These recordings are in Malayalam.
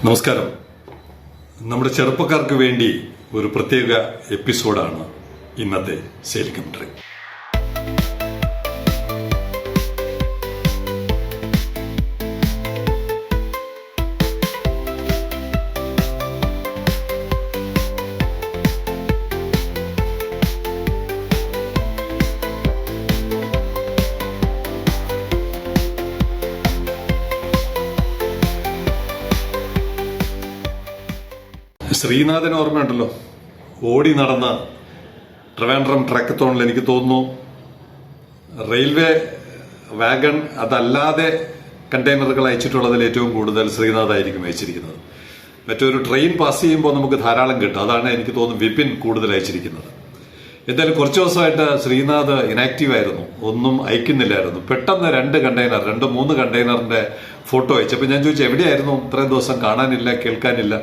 നമസ്കാരം. നമ്മുടെ ചെറുപ്പക്കാർക്ക് വേണ്ടി ഒരു പ്രത്യേക എപ്പിസോഡാണ് ഇന്നത്തെ സെയിൽ കമന്ററി. ശ്രീനാഥൻ ഓർമ്മയുണ്ടല്ലോ, ഓടി നടന്ന ട്രിവാൻഡ്രം ട്രാക്കത്തോണിൽ എനിക്ക് തോന്നുന്നു റെയിൽവേ വാഗൺ അതല്ലാതെ കണ്ടെയ്നറുകൾ അയച്ചിട്ടുള്ളതിൽ ഏറ്റവും കൂടുതൽ ശ്രീനാഥായിരിക്കും അയച്ചിരിക്കുന്നത്. മറ്റൊരു ട്രെയിൻ പാസ് ചെയ്യുമ്പോൾ നമുക്ക് ധാരാളം കിട്ടും. അതാണ് എനിക്ക് തോന്നുന്നു വിപിൻ കൂടുതൽ അയച്ചിരിക്കുന്നത്. എന്തായാലും കുറച്ച് ദിവസമായിട്ട് ശ്രീനാഥ് ഇനാക്റ്റീവ് ആയിരുന്നു, ഒന്നും അയക്കുന്നില്ലായിരുന്നു. പെട്ടെന്ന് 2-3 കണ്ടെയ്നറിന്റെ ഫോട്ടോ അയച്ചപ്പോൾ ഞാൻ ചോദിച്ചു എവിടെയായിരുന്നു, ഇത്രയും ദിവസം കാണാനില്ല കേൾക്കാനില്ല.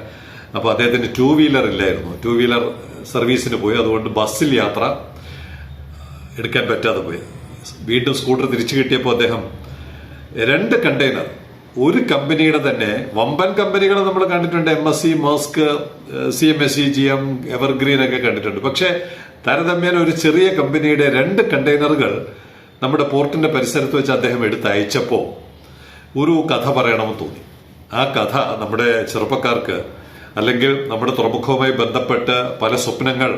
അപ്പോൾ അദ്ദേഹത്തിന് 2 വീലർ ഇല്ലായിരുന്നു, 2 വീലർ സർവീസിന് പോയി. അതുകൊണ്ട് ബസ്സിൽ യാത്ര എടുക്കാൻ പറ്റാതെ പോയി. വീണ്ടും സ്കൂട്ടർ തിരിച്ചു കിട്ടിയപ്പോൾ അദ്ദേഹം 2 കണ്ടെയ്നർ, ഒരു കമ്പനിയുടെ തന്നെ വമ്പൻ കമ്പനികൾ നമ്മൾ കണ്ടിട്ടുണ്ട്, MSC, mask, CMSC, GM, evergreen ഒക്കെ കണ്ടിട്ടുണ്ട്. പക്ഷേ താരതമ്യേന ഒരു ചെറിയ കമ്പനിയുടെ 2 കണ്ടെയ്നറുകൾ നമ്മുടെ പോർട്ടിന്റെ പരിസരത്ത് വെച്ച് അദ്ദേഹം എടുത്തയച്ചപ്പോൾ ഒരു കഥ പറയണമെന്ന് തോന്നി. ആ കഥ നമ്മുടെ ചെറുപ്പക്കാർക്ക്, അല്ലെങ്കിൽ നമ്മുടെ തുറമുഖവുമായി ബന്ധപ്പെട്ട് പല സ്വപ്നങ്ങൾ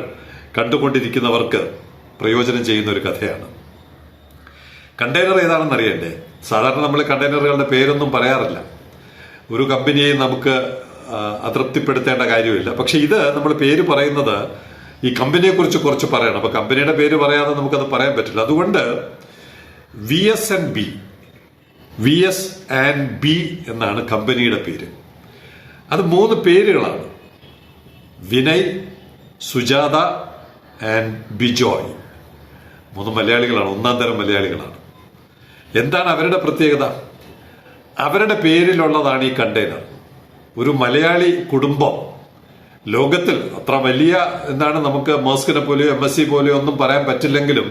കണ്ടുകൊണ്ടിരിക്കുന്നവർക്ക് പ്രയോജനം ചെയ്യുന്ന ഒരു കഥയാണ്. കണ്ടെയ്നർ ഏതാണെന്ന് അറിയണ്ടേ? സാധാരണ നമ്മൾ കണ്ടെയ്നറുകളുടെ പേരൊന്നും പറയാറില്ല. ഒരു കമ്പനിയെയും നമുക്ക് അതൃപ്തിപ്പെടുത്തേണ്ട കാര്യമില്ല. പക്ഷെ ഇത് നമ്മൾ പേര് പറയുന്നത് ഈ കമ്പനിയെ കുറിച്ച് കുറച്ച് പറയണം. അപ്പൊ കമ്പനിയുടെ പേര് പറയാതെ നമുക്കത് പറയാൻ പറ്റില്ല. അതുകൊണ്ട് VS&B എന്നാണ് കമ്പനിയുടെ പേര്. അത് 3 പേരുകളാണ്: വിനയ്, സുജാത ആൻഡ് ബിജോയ്. 3 മലയാളികളാണ്, ഒന്നാം തരം മലയാളികളാണ്. എന്താണ് അവരുടെ പ്രത്യേകത? അവരുടെ പേരിലുള്ളതാണ് ഈ കണ്ടെയ്നർ. ഒരു മലയാളി കുടുംബം ലോകത്തിൽ അത്ര വലിയ നമുക്ക് മാസ്കിനെ പോലെയോ MSC പോലെയോ ഒന്നും പറയാൻ പറ്റില്ലെങ്കിലും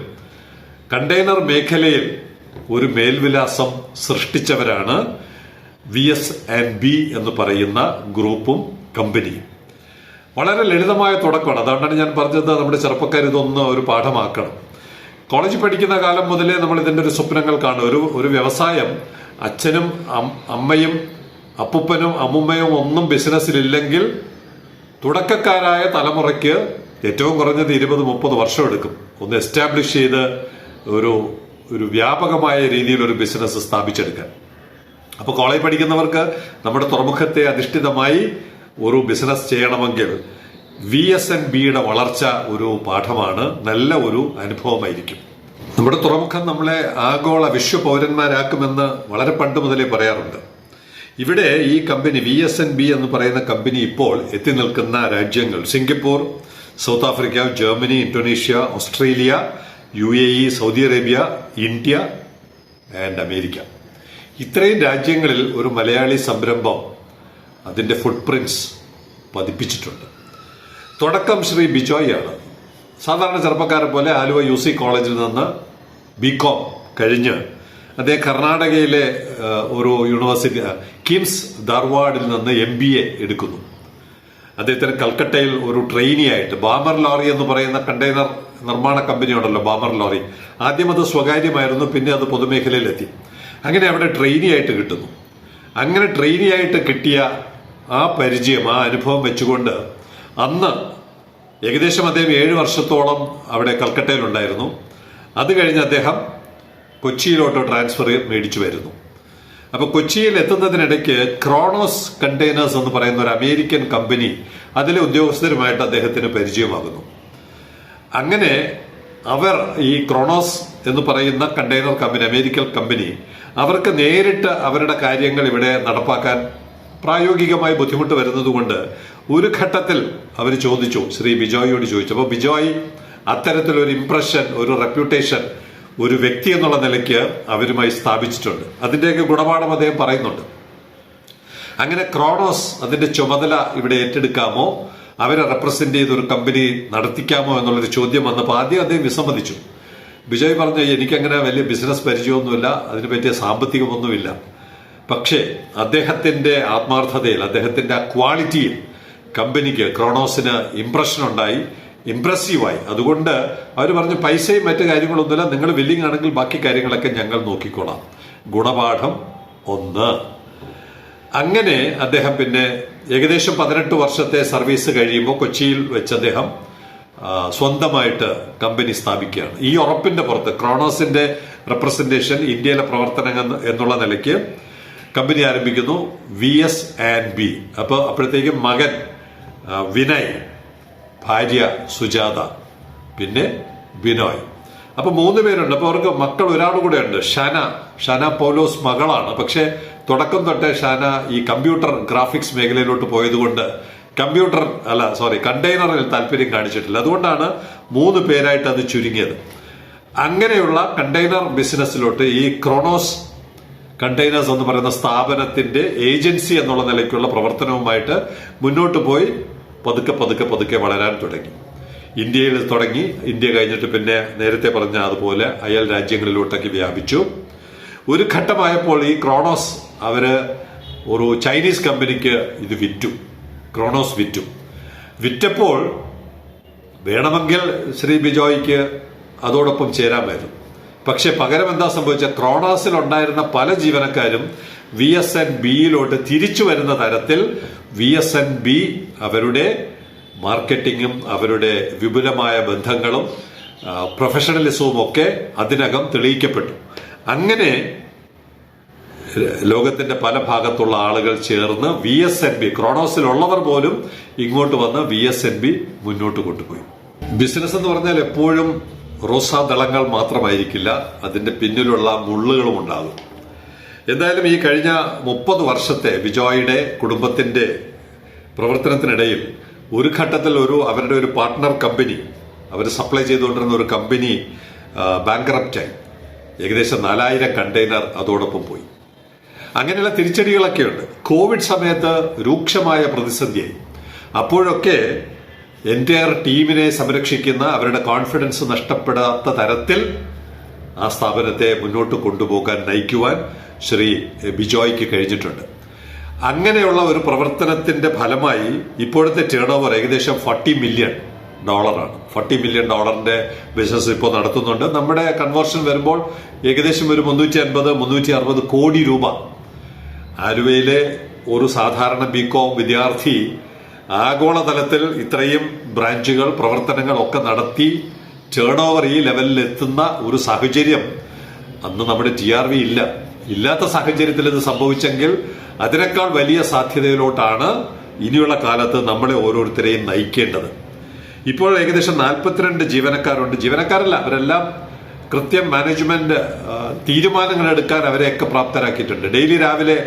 കണ്ടെയ്നർ മേഖലയിൽ ഒരു മേൽവിലാസം സൃഷ്ടിച്ചവരാണ് VS&B എന്ന് പറയുന്ന ഗ്രൂപ്പും കമ്പനിയും. വളരെ ലളിതമായ തുടക്കമാണ്. അതുകൊണ്ടാണ് ഞാൻ പറഞ്ഞത് നമ്മുടെ ചെറുപ്പക്കാർ ഇതൊന്ന് ഒരു പാഠമാക്കണം. കോളേജിൽ പഠിക്കുന്ന കാലം മുതലേ നമ്മൾ ഇതിന്റെ ഒരു സ്വപ്നങ്ങൾ കാണും. ഒരു വ്യവസായം അച്ഛനും അമ്മയും അപ്പൂപ്പനും അമ്മുമ്മയും ഒന്നും ബിസിനസ്സിലില്ലെങ്കിൽ തുടക്കക്കാരായ തലമുറയ്ക്ക് ഏറ്റവും കുറഞ്ഞത് 20-30 വർഷം എടുക്കും ഒന്ന് എസ്റ്റാബ്ലിഷ് ചെയ്ത് ഒരു വ്യാപകമായ രീതിയിൽ ഒരു ബിസിനസ് സ്ഥാപിച്ചെടുക്കാൻ. അപ്പൊ കോളേജ് പഠിക്കുന്നവർക്ക് നമ്മുടെ തുറമുഖത്തെ അധിഷ്ഠിതമായി ഒരു ബിസിനസ് ചെയ്യണമെങ്കിൽ VS&Bയുടെ വളർച്ച ഒരു പാഠമാണ്, നല്ല ഒരു അനുഭവമായിരിക്കും. നമ്മുടെ തുറമുഖം നമ്മളെ ആഗോള വിശ്വ പൗരന്മാരാക്കുമെന്ന് വളരെ പണ്ട് മുതലേ പറയാറുണ്ട്. ഇവിടെ ഈ കമ്പനി VS&B എന്ന് പറയുന്ന കമ്പനി ഇപ്പോൾ എത്തി നിൽക്കുന്ന രാജ്യങ്ങൾ Singapore, south Africa, Germany, Indonesia, Australia, UAE, Saudi Arabia, India and America. ഇത്രയും രാജ്യങ്ങളിൽ ഒരു മലയാളി സംരംഭം അതിന്റെ ഫുട് പ്രിന്റ്സ് പതിപ്പിച്ചിട്ടുണ്ട്. തുടക്കം ശ്രീ ബിജോയ് ആണ്. സാധാരണ ചെറുപ്പക്കാരെ പോലെ ആലുവ UC കോളേജിൽ നിന്ന് BCom കഴിഞ്ഞ് അദ്ദേഹം കർണാടകയിലെ ഒരു യൂണിവേഴ്സിറ്റി കിംസ് ധാർവാഡിൽ നിന്ന് MBA എടുക്കുന്നു. അദ്ദേഹത്തിന് കൽക്കട്ടയിൽ ഒരു ട്രെയിനി ആയിട്ട് ബാമർ ലോറി എന്ന് പറയുന്ന കണ്ടെയ്നർ നിർമ്മാണ കമ്പനി ഉണ്ടല്ലോ, ബാമർ ലോറി. ആദ്യം അത് സ്വകാര്യമായിരുന്നു, പിന്നെ അത് പൊതുമേഖലയിലെത്തി. അങ്ങനെ അവിടെ ട്രെയിനി ആയിട്ട് കിട്ടുന്നു. അങ്ങനെ ട്രെയിനി ആയിട്ട് കിട്ടിയ ആ പരിചയം, ആ അനുഭവം വെച്ചുകൊണ്ട് അന്ന് ഏകദേശം അദ്ദേഹം 7 വർഷത്തോളം അവിടെ കൽക്കട്ടയിലുണ്ടായിരുന്നു. അത് കഴിഞ്ഞ് അദ്ദേഹം കൊച്ചിയിലോട്ട് ട്രാൻസ്ഫർ മേടിച്ചു വരുന്നു. അപ്പൊ കൊച്ചിയിൽ എത്തുന്നതിനിടയ്ക്ക് ക്രോണോസ് കണ്ടെയ്നേഴ്സ് എന്ന് പറയുന്ന ഒരു അമേരിക്കൻ കമ്പനി, അതിലെ ഉദ്യോഗസ്ഥരുമായിട്ട് അദ്ദേഹത്തിന് പരിചയമാകുന്നു. അങ്ങനെ അവർ ഈ ക്രോണോസ് എന്ന് പറയുന്ന കണ്ടെയ്നർ കമ്പനി, അമേരിക്കൻ കമ്പനി, അവർക്ക് നേരിട്ട് അവരുടെ കാര്യങ്ങൾ ഇവിടെ നടപ്പാക്കാൻ പ്രായോഗികമായി ബുദ്ധിമുട്ട് വരുന്നതുകൊണ്ട് ഒരു ഘട്ടത്തിൽ അവർ ചോദിച്ചു, ശ്രീ ബിജോയോട് ചോദിച്ചു. അപ്പോൾ ബിജോയ് അത്തരത്തിലൊരു ഇംപ്രഷൻ, ഒരു റെപ്യൂട്ടേഷൻ ഒരു വ്യക്തി എന്നുള്ള നിലയ്ക്ക് അവരുമായി സ്ഥാപിച്ചിട്ടുണ്ട്. അതിന്റെയൊക്കെ ഗുണപാഠം അദ്ദേഹം പറയുന്നുണ്ട്. അങ്ങനെ ക്രോണോസ് അതിന്റെ ചുമതല ഇവിടെ ഏറ്റെടുക്കാമോ, അവരെ റെപ്രസെന്റ് ചെയ്ത് ഒരു കമ്പനി നടത്തിക്കാമോ എന്നുള്ളൊരു ചോദ്യം വന്നപ്പോൾ ആദ്യം അദ്ദേഹം വിസമ്മതിച്ചു. ബിജോയ് പറഞ്ഞു, എനിക്കങ്ങനെ വലിയ ബിസിനസ് പരിചയമൊന്നുമില്ല, അതിന് പറ്റിയ സാമ്പത്തികമൊന്നുമില്ല, പക്ഷേ അദ്ദേഹത്തിന്റെ ആത്മാർത്ഥതയിൽ, അദ്ദേഹത്തിന്റെ ആ ക്വാളിറ്റിയിൽ കമ്പനിക്ക്, ക്രോണോസിന് ഇംപ്രഷൻ ഉണ്ടായി, ഇംപ്രസീവായി. അതുകൊണ്ട് അവർ പറഞ്ഞു, പൈസയും മറ്റു കാര്യങ്ങളൊന്നുമില്ല, നിങ്ങൾ വില്ലിങ് ആണെങ്കിൽ ബാക്കി കാര്യങ്ങളൊക്കെ ഞങ്ങൾ നോക്കിക്കോളാം. ഗുണപാഠം 1. അങ്ങനെ അദ്ദേഹം പിന്നെ ഏകദേശം 18 വർഷത്തെ സർവീസ് കഴിയുമ്പോൾ കൊച്ചിയിൽ വെച്ച് അദ്ദേഹം സ്വന്തമായിട്ട് കമ്പനി സ്ഥാപിക്കുകയാണ്. ഈ ഉറപ്പിന്റെ പുറത്ത് ക്രോണോസിന്റെ റെപ്രസെന്റേഷൻ, ഇന്ത്യയിലെ പ്രവർത്തനം എന്നുള്ള നിലയ്ക്ക് കമ്പനി ആരംഭിക്കുന്നു, VS&B. അപ്പോഴത്തേക്കും മകൻ വിനയ്, ഭാര്യ സുജാത, പിന്നെ ബിനോയ്. അപ്പൊ 3 പേരുണ്ട്. അപ്പൊ അവർക്ക് മക്കൾ ഒരാൾ കൂടെ ഉണ്ട്, ഷാന പൗലോസ് മകളാണ്. പക്ഷെ തുടക്കം തൊട്ടേ ഷാന ഈ കമ്പ്യൂട്ടർ ഗ്രാഫിക്സ് മേഖലയിലോട്ട് പോയതുകൊണ്ട് കണ്ടെയ്നറിൽ താല്പര്യം കാണിച്ചിട്ടില്ല. അതുകൊണ്ടാണ് 3 പേരായിട്ട് അത് ചുരുങ്ങിയത്. അങ്ങനെയുള്ള കണ്ടെയ്നർ ബിസിനസ്സിലോട്ട് ഈ ക്രോണോസ് കണ്ടെയ്നേഴ്സ് എന്ന് പറയുന്ന സ്ഥാപനത്തിന്റെ ഏജൻസി എന്നുള്ള നിലയ്ക്കുള്ള പ്രവർത്തനവുമായിട്ട് മുന്നോട്ട് പോയി പതുക്കെ വളരാൻ തുടങ്ങി. ഇന്ത്യയിൽ തുടങ്ങി, ഇന്ത്യ കഴിഞ്ഞിട്ട് പിന്നെ നേരത്തെ പറഞ്ഞ അതുപോലെ അയൽ രാജ്യങ്ങളിലോട്ടൊക്കെ വ്യാപിച്ചു. ഒരു ഘട്ടമായപ്പോൾ ഈ ക്രോണോസ് അവര് ഒരു ചൈനീസ് കമ്പനിക്ക് ഇത് ക്രോണോസ് വിറ്റപ്പോൾ വേണമെങ്കിൽ ശ്രീ ബിജോയ്ക്ക് അതോടൊപ്പം ചേരാമായിരുന്നു. പക്ഷെ പകരം എന്താ സംഭവിച്ച, ക്രോണോസിൽ ഉണ്ടായിരുന്ന പല ജീവനക്കാരും VS&Bയിലോട്ട് തിരിച്ചു വരുന്ന തരത്തിൽ VS&B അവരുടെ മാർക്കറ്റിങ്ങും അവരുടെ വിപുലമായ ബന്ധങ്ങളും പ്രൊഫഷണലിസവും ഒക്കെ അതിനകം തെളിയിക്കപ്പെട്ടു. അങ്ങനെ ലോകത്തിന്റെ പല ഭാഗത്തുള്ള ആളുകൾ ചേർന്ന് VS&B, ക്രോണോസിലുള്ളവർ പോലും ഇങ്ങോട്ട് വന്ന് VS&B മുന്നോട്ട് കൊണ്ടുപോയി. ബിസിനസ് എന്ന് പറഞ്ഞാൽ എപ്പോഴും റോസാദളങ്ങൾ മാത്രമായിരിക്കില്ല, അതിന്റെ പിന്നിലുള്ള മുള്ളുകളും ഉണ്ടാകും. എന്തായാലും ഈ കഴിഞ്ഞ 30 വർഷത്തെ ബിജോയുടെ കുടുംബത്തിന്റെ പ്രവർത്തനത്തിനിടയിൽ ഒരു ഘട്ടത്തിൽ അവരുടെ ഒരു പാർട്ട്ണർ കമ്പനി, അവർ സപ്ലൈ ചെയ്തുകൊണ്ടിരുന്ന ഒരു കമ്പനി ബാങ്ക്രപ്റ്റായി. ഏകദേശം 4000 കണ്ടെയ്നർ അതോടൊപ്പം പോയി. അങ്ങനെയുള്ള തിരിച്ചടികളൊക്കെ ഉണ്ട്. കോവിഡ് സമയത്ത് രൂക്ഷമായ പ്രതിസന്ധിയായി. അപ്പോഴൊക്കെ എൻറ്റയർ ടീമിനെ സംരക്ഷിക്കുന്ന, അവരുടെ കോൺഫിഡൻസ് നഷ്ടപ്പെടാത്ത തരത്തിൽ ആ സ്ഥാപനത്തെ മുന്നോട്ട് കൊണ്ടുപോകാൻ, നയിക്കുവാൻ ശ്രീ ബിജോയ്ക്ക് കഴിഞ്ഞിട്ടുണ്ട്. അങ്ങനെയുള്ള ഒരു പ്രവർത്തനത്തിന്റെ ഫലമായി ഇപ്പോഴത്തെ ടേൺ ഓവർ ഏകദേശം $40 മില്യൺ ആണ്. $40 മില്യൺ ബിസിനസ് ഇപ്പോൾ നടത്തുന്നുണ്ട്. നമ്മുടെ കൺവേർഷൻ വരുമ്പോൾ ഏകദേശം ഒരു 350-360 കോടി രൂപ. ആലുവയിലെ ഒരു സാധാരണ BCom വിദ്യാർത്ഥി ആഗോളതലത്തിൽ ഇത്രയും ബ്രാഞ്ചുകൾ, പ്രവർത്തനങ്ങൾ ഒക്കെ നടത്തി ടേൺ ഓവർ ഈ ലെവലിൽ എത്തുന്ന ഒരു സാഹചര്യം അന്ന് നമ്മുടെ TRV ഇല്ലാത്ത സാഹചര്യത്തിൽ ഇത് സംഭവിച്ചെങ്കിൽ അതിനേക്കാൾ വലിയ സാധ്യതയിലോട്ടാണ് ഇനിയുള്ള കാലത്ത് നമ്മളെ ഓരോരുത്തരെയും നയിക്കേണ്ടത്. ഇപ്പോൾ ഏകദേശം 42 ജീവനക്കാരുണ്ട്. ജീവനക്കാരല്ല, അവരെല്ലാം കൃത്യം മാനേജ്മെന്റ് തീരുമാനങ്ങൾ എടുക്കാൻ അവരെയൊക്കെ പ്രാപ്തരാക്കിയിട്ടുണ്ട്. ഡെയിലി രാവിലെ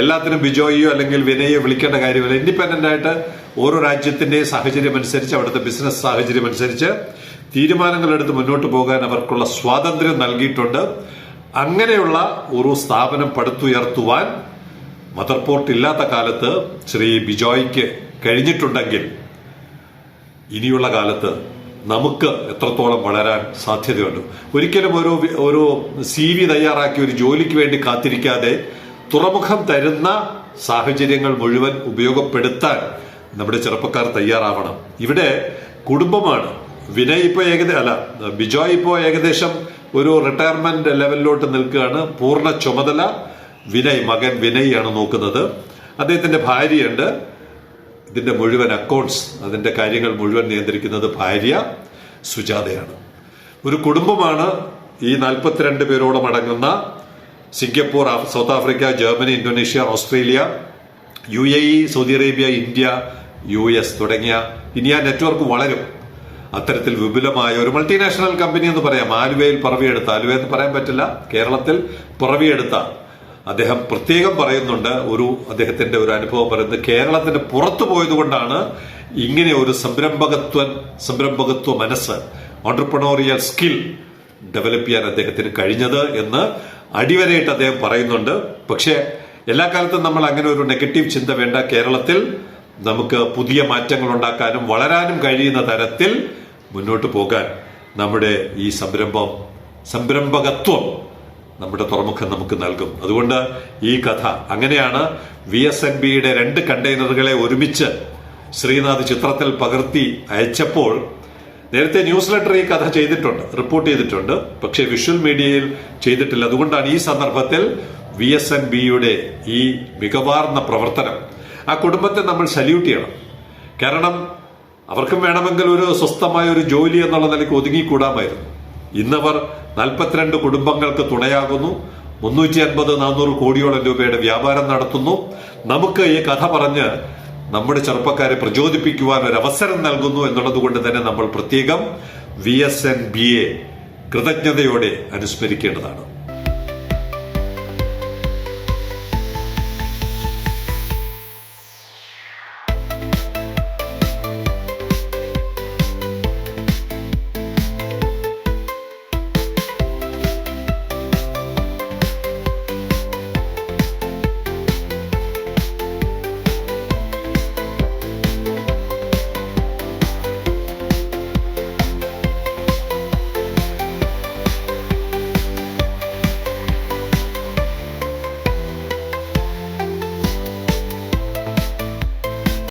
എല്ലാത്തിനും ബിജോയോ അല്ലെങ്കിൽ വിനയോ വിളിക്കേണ്ട കാര്യമില്ല. ഇൻഡിപെൻഡന്റ് ആയിട്ട് ഓരോ രാജ്യത്തിന്റെയും സാഹചര്യം അനുസരിച്ച്, അവിടുത്തെ ബിസിനസ് സാഹചര്യം അനുസരിച്ച് തീരുമാനങ്ങൾ എടുത്ത് മുന്നോട്ട് പോകാൻ അവർക്കുള്ള സ്വാതന്ത്ര്യം നൽകിയിട്ടുണ്ട്. അങ്ങനെയുള്ള ഒരു സ്ഥാപനം പടുത്തുയർത്തുവാൻ മദർ പോർട്ട് ഇല്ലാത്ത കാലത്ത് ശ്രീ ബിജോയ്ക്ക് കഴിഞ്ഞിട്ടുണ്ടെങ്കിൽ ഇനിയുള്ള കാലത്ത് നമുക്ക് എത്രത്തോളം വളരാൻ സാധ്യതയുണ്ട്. ഒരിക്കലും ഒരു CV തയ്യാറാക്കി ഒരു ജോലിക്ക് വേണ്ടി കാത്തിരിക്കാതെ തുറമുഖം തരുന്ന സാഹചര്യങ്ങൾ മുഴുവൻ ഉപയോഗപ്പെടുത്താൻ നമ്മുടെ ചെറുപ്പക്കാർ തയ്യാറാവണം. ഇവിടെ കുടുംബമാണ്. ബിജോയ് ഇപ്പോൾ ഏകദേശം ഒരു റിട്ടയർമെന്റ് ലെവലിലോട്ട് നിൽക്കുകയാണ്. പൂർണ്ണ ചുമതല മകൻ വിനയ് ആണ് നോക്കുന്നത്. അദ്ദേഹത്തിന്റെ ഭാര്യയുണ്ട്. ഇതിന്റെ മുഴുവൻ അക്കൗണ്ട്സ്, അതിന്റെ കാര്യങ്ങൾ മുഴുവൻ നിയന്ത്രിക്കുന്നത് ഭാര്യ സുജാതയാണ്. ഒരു കുടുംബമാണ് ഈ 42 പേരോളം അടങ്ങുന്ന Singapore, south Africa, Germany, Indonesia, Australia, UAE, Saudi Arabia, India, US തുടങ്ങിയ ഇനി ആ നെറ്റ്വർക്ക് വളരും. അത്തരത്തിൽ വിപുലമായ ഒരു മൾട്ടിനാഷണൽ കമ്പനി എന്ന് പറയാം. ആലുവയിൽ എന്ന് പറയാൻ പറ്റില്ല, കേരളത്തിൽ പിറവിയെടുത്ത അദ്ദേഹം പ്രത്യേകം പറയുന്നുണ്ട്. അദ്ദേഹത്തിന്റെ ഒരു അനുഭവം പറയുന്നത്, കേരളത്തിന് പുറത്തു പോയതുകൊണ്ടാണ് ഇങ്ങനെ ഒരു സംരംഭകത്വ മനസ്സ്, ഓൺട്രപ്രണോറിയൽ സ്കിൽ ഡെവലപ്പ് ചെയ്യാൻ അദ്ദേഹത്തിന് കഴിഞ്ഞത് എന്ന് അടിവരയിട്ട് അദ്ദേഹം പറയുന്നുണ്ട്. പക്ഷെ എല്ലാ കാലത്തും നമ്മൾ അങ്ങനെ ഒരു നെഗറ്റീവ് ചിന്ത വേണ്ട. കേരളത്തിൽ നമുക്ക് പുതിയ മാറ്റങ്ങൾ ഉണ്ടാക്കാനും വളരാനും കഴിയുന്ന തരത്തിൽ മുന്നോട്ട് പോകാൻ നമ്മുടെ ഈ സംരംഭകത്വം നമ്മുടെ തുറമുഖം നമുക്ക് നൽകും. അതുകൊണ്ട് ഈ കഥ അങ്ങനെയാണ് VSNBയുടെ 2 കണ്ടെയ്നറുകളെ ഒരുമിച്ച് ശ്രീനാഥ് ചിത്രത്തിൽ പകർത്തി അയച്ചപ്പോൾ നേരത്തെ ന്യൂസ് ലെറ്റർ ഈ കഥ ചെയ്തിട്ടുണ്ട്, റിപ്പോർട്ട് ചെയ്തിട്ടുണ്ട്, പക്ഷേ വിഷ്വൽ മീഡിയയിൽ ചെയ്തിട്ടില്ല. അതുകൊണ്ടാണ് ഈ സന്ദർഭത്തിൽ VSNBയുടെ ഈ മികവാർന്ന പ്രവർത്തനം, ആ കുടുംബത്തെ നമ്മൾ സല്യൂട്ട് ചെയ്യണം. കാരണം അവർക്കും വേണമെങ്കിൽ ഒരു സ്വസ്ഥമായ ഒരു ജോലി എന്നുള്ള നിലയ്ക്ക് ഒതുങ്ങിക്കൂടാമായിരുന്നു. ഇന്നവർ 42 കുടുംബങ്ങൾക്ക് തുണയാകുന്നു. 350-400 കോടിയോളം രൂപയുടെ വ്യാപാരം നടത്തുന്നു. നമുക്ക് ഈ കഥ പറഞ്ഞ് നമ്മുടെ ചെറുപ്പക്കാരെ പ്രചോദിപ്പിക്കുവാൻ ഒരു അവസരം നൽകുന്നു എന്നുള്ളത് കൊണ്ട് തന്നെ നമ്മൾ പ്രത്യേകം VSNBയെ കൃതജ്ഞതയോടെ അനുസ്മരിക്കേണ്ടതാണ്.